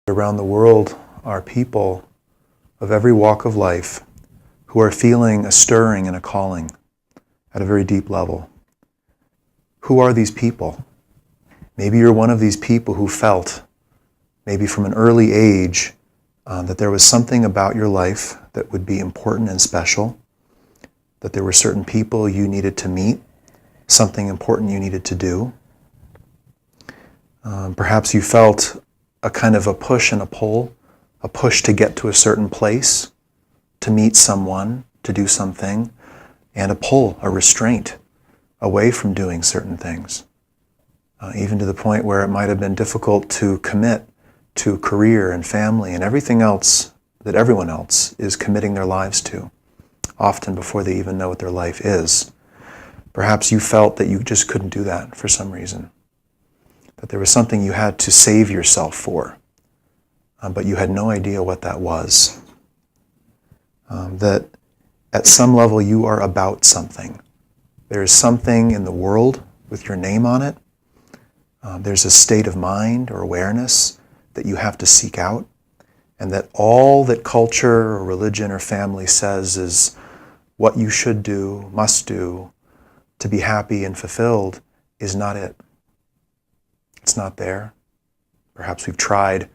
Around the world are people of every walk of life who are feeling a stirring and a calling at a very deep level. Who are these people? Maybe you're one of these people who felt, maybe from an early age, that there was something about your life that would be important and special, that there were certain people you needed to meet, something important you needed to do. Perhaps you felt a kind of a push and a pull, a push to get to a certain place, to meet someone, to do something, and a pull, a restraint away from doing certain things. Even to the point where it might have been difficult to commit to career and family and everything else that everyone else is committing their lives to, often before they even know what their life is. Perhaps you felt that you just couldn't do that for some reason, that there was something you had to save yourself for, but you had no idea what that was. That at some level you are about something. There is something in the world with your name on it. There's a state of mind or awareness that you have to seek out, and that all that culture or religion or family says is what you should do, must do, to be happy and fulfilled is not it. It's not there. Perhaps we've tried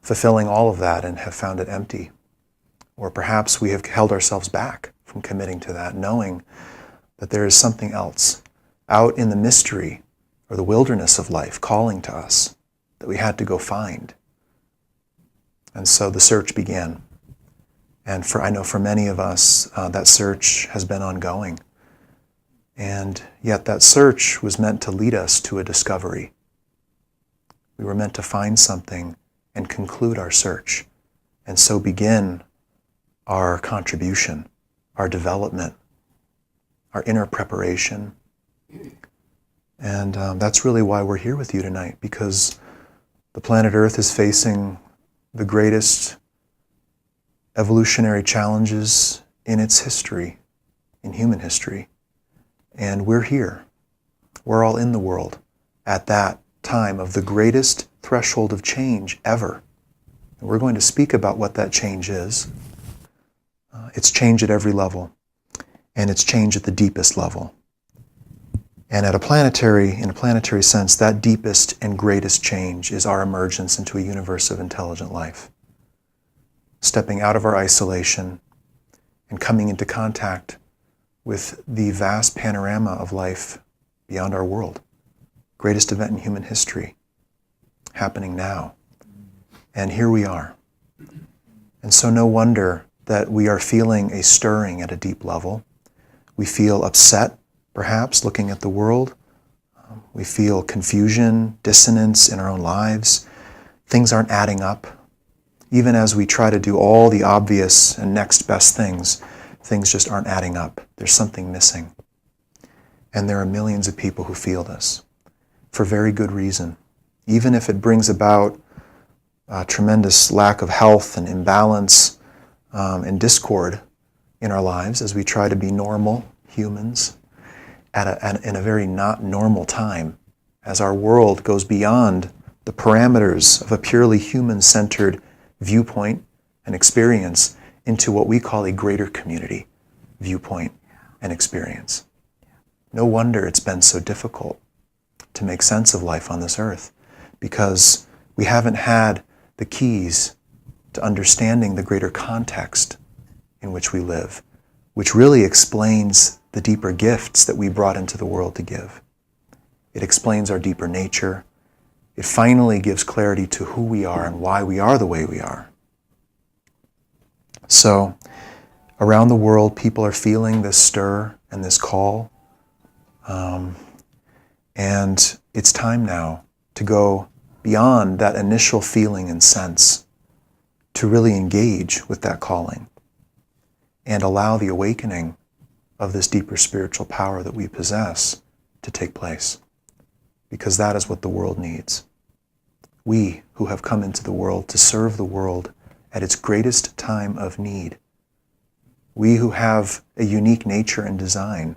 fulfilling all of that and have found it empty. Or perhaps we have held ourselves back from committing to that, knowing that there is something else out in the mystery or the wilderness of life calling to us that we had to go find. And so the search began. And I know for many of us, that search has been ongoing. And yet that search was meant to lead us to a discovery. We were meant to find something and conclude our search, and so begin our contribution, our development, our inner preparation. And that's really why we're here with you tonight, because the planet Earth is facing the greatest evolutionary challenges in its history, in human history. And we're here. We're all in the world at that time of the greatest threshold of change ever. And we're going to speak about what that change is. It's change at every level, and it's change at the deepest level. And in a planetary sense, that deepest and greatest change is our emergence into a universe of intelligent life. Stepping out of our isolation and coming into contact with the vast panorama of life beyond our world. Greatest event in human history, happening now. And here we are. And so no wonder that we are feeling a stirring at a deep level. We feel upset, perhaps, looking at the world. We feel confusion, dissonance in our own lives. Things aren't adding up. Even as we try to do all the obvious and next best things, things just aren't adding up. There's something missing. And there are millions of people who feel this for very good reason. Even if it brings about a tremendous lack of health and imbalance and discord in our lives as we try to be normal humans in a very not normal time, as our world goes beyond the parameters of a purely human-centered viewpoint and experience into what we call a greater community viewpoint and experience. No wonder it's been so difficult to make sense of life on this earth, because we haven't had the keys to understanding the greater context in which we live, which really explains the deeper gifts that we brought into the world to give. It explains our deeper nature. It finally gives clarity to who we are and why we are the way we are. So, around the world, people are feeling this stir and this call. And it's time now to go beyond that initial feeling and sense, to really engage with that calling and allow the awakening of this deeper spiritual power that we possess to take place. Because that is what the world needs. We who have come into the world to serve the world at its greatest time of need. We who have a unique nature and design,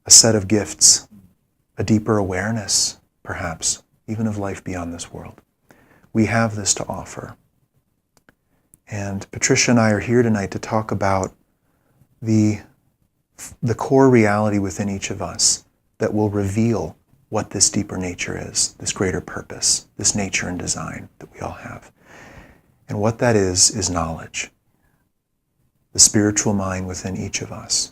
a set of gifts, a deeper awareness, perhaps, even of life beyond this world. we have this to offer. And Patricia and I are here tonight to talk about the core reality within each of us that will reveal what this deeper nature is, this greater purpose, this nature and design that we all have. And what that is knowledge. The spiritual mind within each of us.